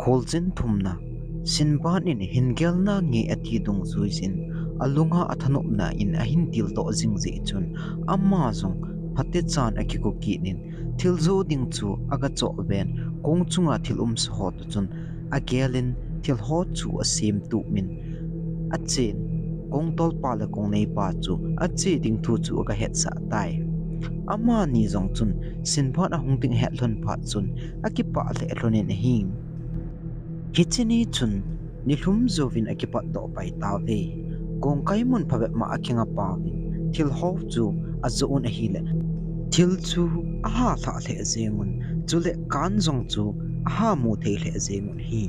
KHOLJIN THUMNA Sindbad in hingelna nge ati dung zuizin alunga athanopna in ahin tilto jingzi chun amma zong phate chan akiko kinin thilzo ding chu aga cho ben kongchunga thilum so to chun agelin thil ho chu asim tu min achen kongtol pala kong nei pa chu ache ding thu chu aga het sa tai amma ni zong chun Sindbad a hungting het lon pha chun akipa le lonin hing Kichini chun nilhum zovin akipat do pai tawe kong kaimun phabe ma akinga pawin thil ho chu azoon ahile thil chu aha tha le azengun chule kan zong chu aha mu thei le azengun hi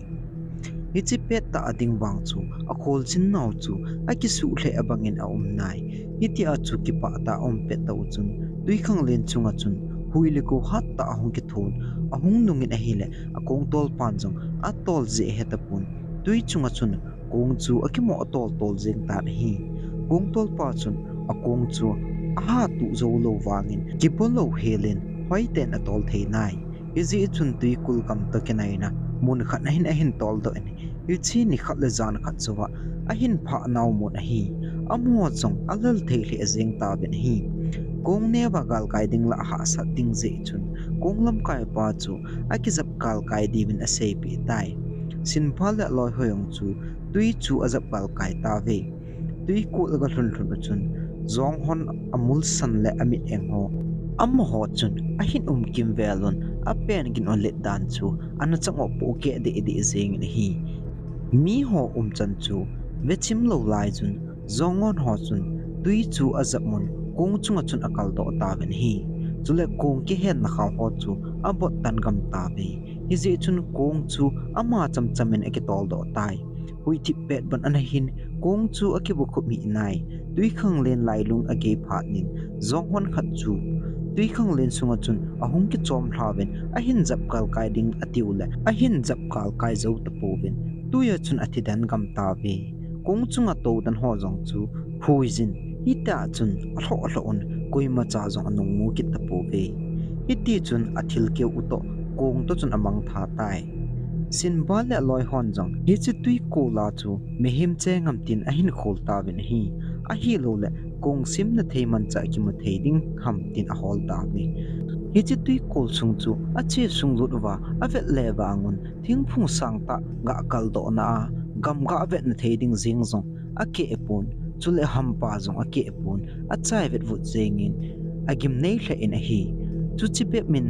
ichi pet ta ading wang chu a KHOLJIN naw chu akisu le abangin a umnai iti a chu ki pa ta om pet ta chun tui khang len chunga chun huile ko hat ta ahung ki thon ahung nungin ahile akong tol panjong atol je hetapun tui chunga chun kong chu akimo atol tol jeng ta hi kong tol pa chun akong chu aha tu zo lo wangin kipolo helen hoiten atol thei nai izi chun tui kul kam ta kenai na mun khat ahin ahin tol do en ichi ni khat le jan khat chuwa ahin pha naw mun hi amo chong alal thei le jeng ta ben hi kong ne ba gal kai ding la ha sa ding je chun kong lam kai pa chu akizap kal kai divin ase pi tai Sindbad la loi hoyong chu tui chu azap kal kai ta ve tui ko laga hlun hlun chun zong hon amul san le amit eng ho amma ho chun ahin kim velon apen gin on let dan chu ana chango po ke de zeng hi mi ho chan chu vechim lo lai chun zongon ho chun tui chu azap mun kong chunga chun akal do ta ben hi chule kong ki hen na khaw ho chu abot tan gam ta be hi je chun kong chu ama cham chamen eke tol do tai hui thi pet ban an hin kong chu akibu khu mi nai tui khang len lai lung age phat nin zong hon khat chu tui khang len sunga chun ahung ki chom thawen ahin jap kal kai ding atiule ahin jap kal kai zo ta povin tuya chun athidan gam ta be kong chunga to dan ho jong chu phuizin ita chun alho on koima cha jong anung mu kit tapo ve iti chun athil ke uto kong to chun amang tha tai Sindbad le loi hon jong hi chi tui ko la chu mehim che ngam tin ahin khol ta ben hi a hi lo le kong sim na thei man cha ki mu thei ding ham tin a hol ta mi hi chi tui kol sung chu a che sung lut wa a vet le wa ngun thing phung sang ta ga kal do na gam ga vet na thei ding jing zong a ke epon chule hampa zong ake pun a chai vet vut zengin agim nei hla in a hi chu chi pe min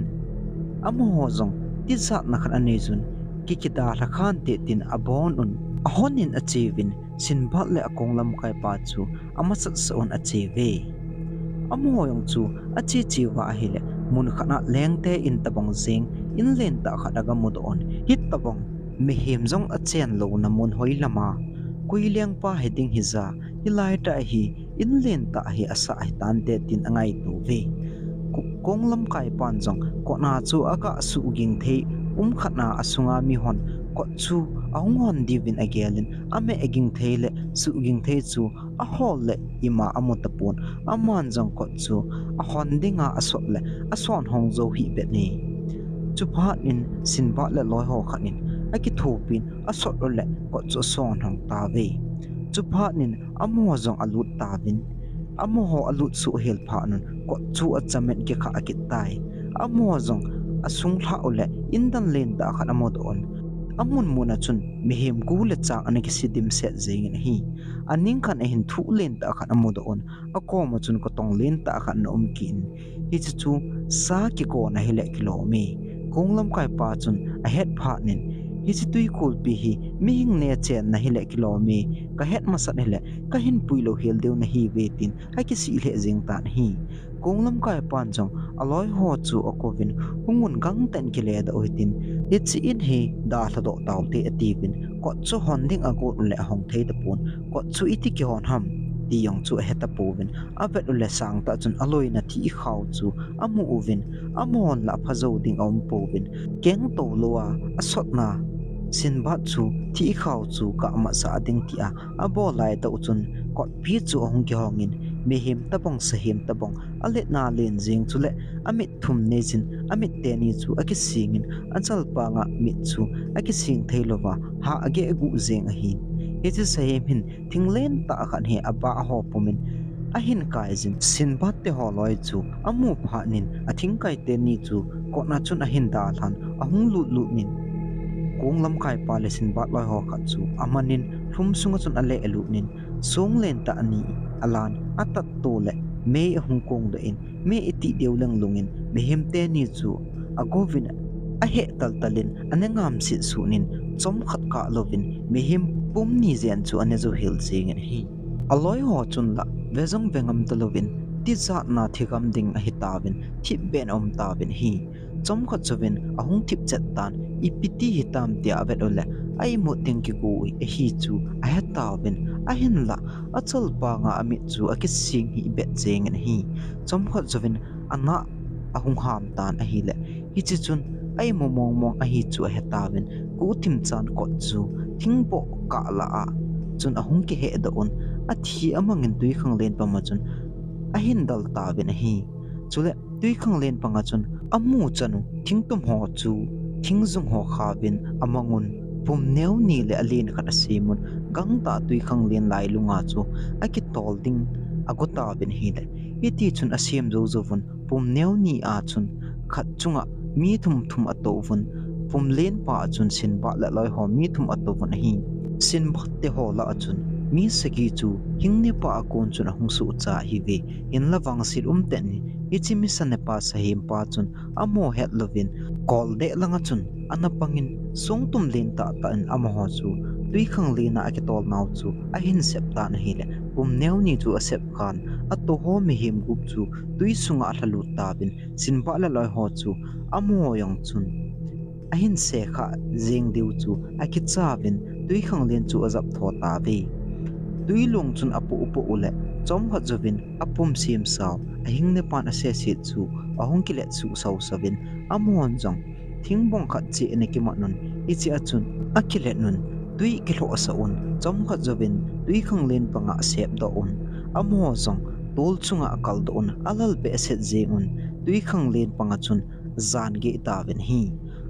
amo zong ti sa na khan ane jun ki da la khan te tin abon un a honin achevin Sindbad le akong lam kai pa chu ama sat son acheve amo yong chu achi chi wa hile mun khana lengte in tabong zeng in len ta khadaga mudon hit tabong mihim zong achen lo na mun hoi lama kuiliang pa heading hiza hilai ta hi inlen ta hi asa hi tan te tin angai tu ve konglam kai pan jong ko na chu aka su ging the khatna asunga mi hon ko chu ahung hon divin agelin ame eging theile su ging the chu a hol le ima amotapon aman jong ko chu a hon dinga asot le ason hong zo hi be ni chu phat in Sindbad le loi ho khanin aki thopin asot le ko chu son hong ta ve chu phat nin amo zong alut ta bin amo ho alut su hel pha nun ko chu achamen ke kha akit tai amo zong asung tha ole indan len da khan amo don amun muna chun mihim gu le cha anaki sidim set zeng hi aning khan a hin thu len ta khan amo don akoma chun ko tong len ta khan nom kin hi chu sa ki ko na hele kilomi konglam kai pa chun a het pha nin hi chi tui kul pi hi mihing ne chen na hile kilomi ka het masat hele ka hin puilo hel deu na hi vetin ha ki si le jing tan hi konglam kai pan jong aloi ho chu akovin hungun gang ten ki le da oitin it's in hi da tha do taw te ativin ko chu honding ago le hong thei da pun ko chu iti ki hon ham ti yong chu heta povin avet le sang ta chun aloi na thi khaw chu amu uvin amon la phazo ding om povin keng to lowa asot na Sindbad chu thi khaw chu ka ma sa ding ti a abo lai ta uchun ko pi chu hong ki hongin mihim tabong sahim tabong alet na len jing chule amit thum nejin amit te ni chu akisingin anchal pa nga mit chu akising theilowa ha age egu jeng a hin iti sahim hin thinglen ta khan he aba ho pumin ahin kaijin Sindbad te holoi chu amu phanin athing kai te ni chu kona chun ahin dal han ahung lut lut nin kunglam kai pale Sindbad loi ho khat chu amanin thum sunga chun ale elu nin song len ta ani alan atat to le me ahung kong do in me iti deulang lungin mehim te ni chu agovin a he taltalin anengam si sunin chom khat ka lovin mehim pum ni zen chu ane zo hil sing hi aloi ho chun la vezong vengam talovin ti za na thigam ding a hitawin thip ben om tawin hi chom khat chovin ahung thip chat tan ipiti hitam tia avet ole ai mo ting ki ku e hi chu a hetawin a hin la achol pa nga ami chu akising hi bet jeng an hi chom khat chovin ana ahung ham tan a hi le hi chi chun ai mo mong mong a hi chu a hetawin ku thim chan ko chu thingpo ka la a chun ahung ki he da on a thi amangin tui khang len pa ma chun a hin dal ta ben hi chule tui khang len pa nga chun amu chanu thingtum ho chu thingzung ho khavin amangun pum neu ni le alin khat asimun gang ta tui khang len lai lunga chu a ki tol ding agota ben hi le iti chun asiam zo zo vun pum neu ni a chun khat chunga mi thum thum atovun pum len pa chun Sindbad la loi ho mi thum atovun hi Sindbad te ho la chun mi sagi chu hingne pa akon chun ahung su cha hi ve in lawang sil ten ichi mi sane pa sahim pa chun amo het lovin kol de langa chun anapangin songtum len ta ta in amo ho chu tui khang lena akitol naw chu a hin sep ta na hile pum neu ni chu asep khan ato ho mi him gup chu tui sunga thalu ta bin Sindbad la loi ho chu amo yong chun a hin se kha jeng deu chu akichavin tui khang len chu azap tho ta ve tui long chun apu upu ule chom khat jovin apum sim saw ahing ne pan ase si chu ahong kilet su saw savin amon jong thingbong khat chi ne ki manun ichi achun akilet nun tui ki lo asa un chom khat jovin tui khang len panga sep do un amo jong tol chunga akal do un alal be aset jengun tui khang len panga chun zan ge tawin hi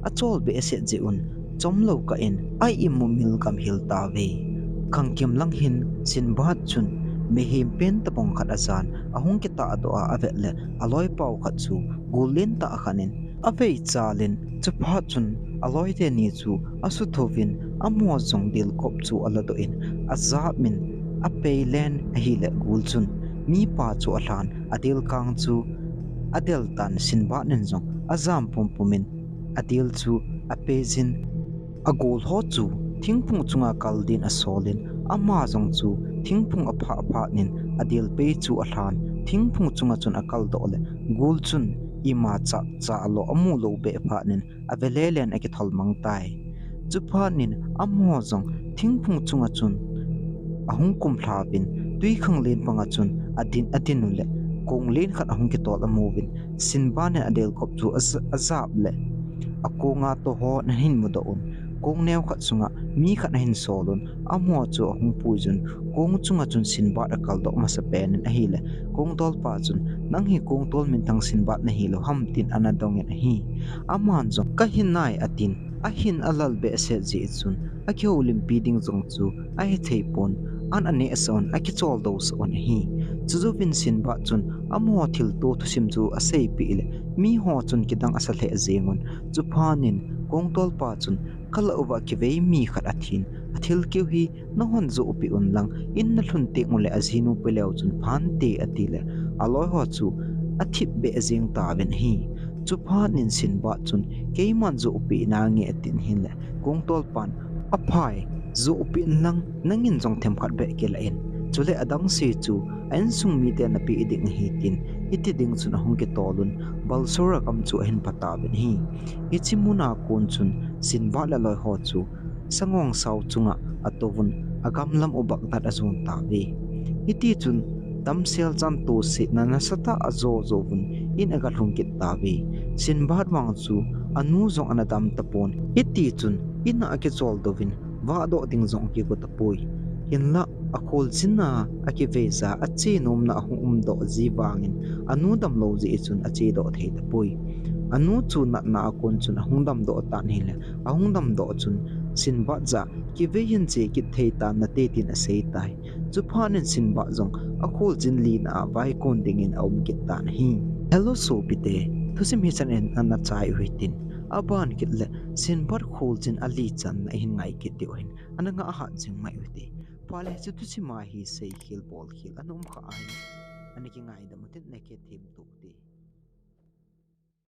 achol be aset je un chom lo ka in ai imumil kam hil ta ve khangkim lang hin Sindbad chun mehim pen tapong khat azan ahung kita adoa avetle aloi pau khat chu gulen ta khanin avei chalin chupha chun aloi te ni chu asu thovin amo jong dil kop chu alado in azab min apeilen hile gul chun mi pa chu alan adil kang chu adel tan Sindbad nen jong azam pum pumin adil chu apejin agol ho chu thingphung chunga kaldin asolin ama jong chu thingphung apha apha nin adil pe chu alan thingphung chunga chun akal dole gul chun ima cha cha lo amu lo be pha nin avelelen eki thalmang tai chupha nin amo jong thingphung chunga chun ahung kum thlapin tui khang len panga chun adin le kong len khat ahung ki tol amovin Sindbad ne adel kop chu azab le akonga to ho na hin mu do on kong neu khat sunga mi khat na hin solun amo chu ahung puijun kong chunga chun Sindbad akal do masa pen a hile kong tol pa chun nang hi kong tol min thang Sindbad na hilo hamtin anadong en hi aman jong ka hinai atin a hin alal be ase ji chun a kyo limpiding jong chu a hi theipon an ane ason a ki chol dos on hi chuzuvin Sindbad chun amo thil to thusim chu asei pi le mi ho chun kidang asale azengon chuphanin kong tol pa chun kala uwa ki vei mi khat athin athil keu hi na hon zo upi un lang in na thun te ngule azinu peleu chun phan te atile aloi ho chu athip be azeng ta ven hi chupha nin Sindbad chun keiman zo upi na nge atin hin le kong tol pan aphai zo upi lang nangin jong them khat be ke la in chule adang se chu an sung mi te na pi iding hi tin iti ding chun ahung ke tolun balsora kam chu hin pata ben hi ichimuna kon chun Sindbad la loi ho chu sangong saw chunga atovun agamlam ubak tat azun ta ve iti chun tamsel chan to se na nasata azo zovun in aga thungkit ta ve Sindbad wang chu anu zong anadam tapon iti chun ina ake chol dovin wa do ding zong ki ko tapoi hinla AKONJIN na akiveza ache nom na ahum do jiwangin anu dam lo ji chun ache do thei da pui anu chu na akon chun ahungdam do ta ni le ahungdam do chun sinba ja ki vein che ki thei ta na te tin a sei tai chu phanin sinba jong AKONJIN li na vai kon dingin aum ki ta na hi hello so pite thusim hi chan en na chai huitin aban kit le sinba KHOLJIN ali chan na hin ngai ki ti oin ananga ha jing mai uti pale chu thusima hi sei khil bol khil anum kha ai ani ki ngai da mutit ne ke thim tu ti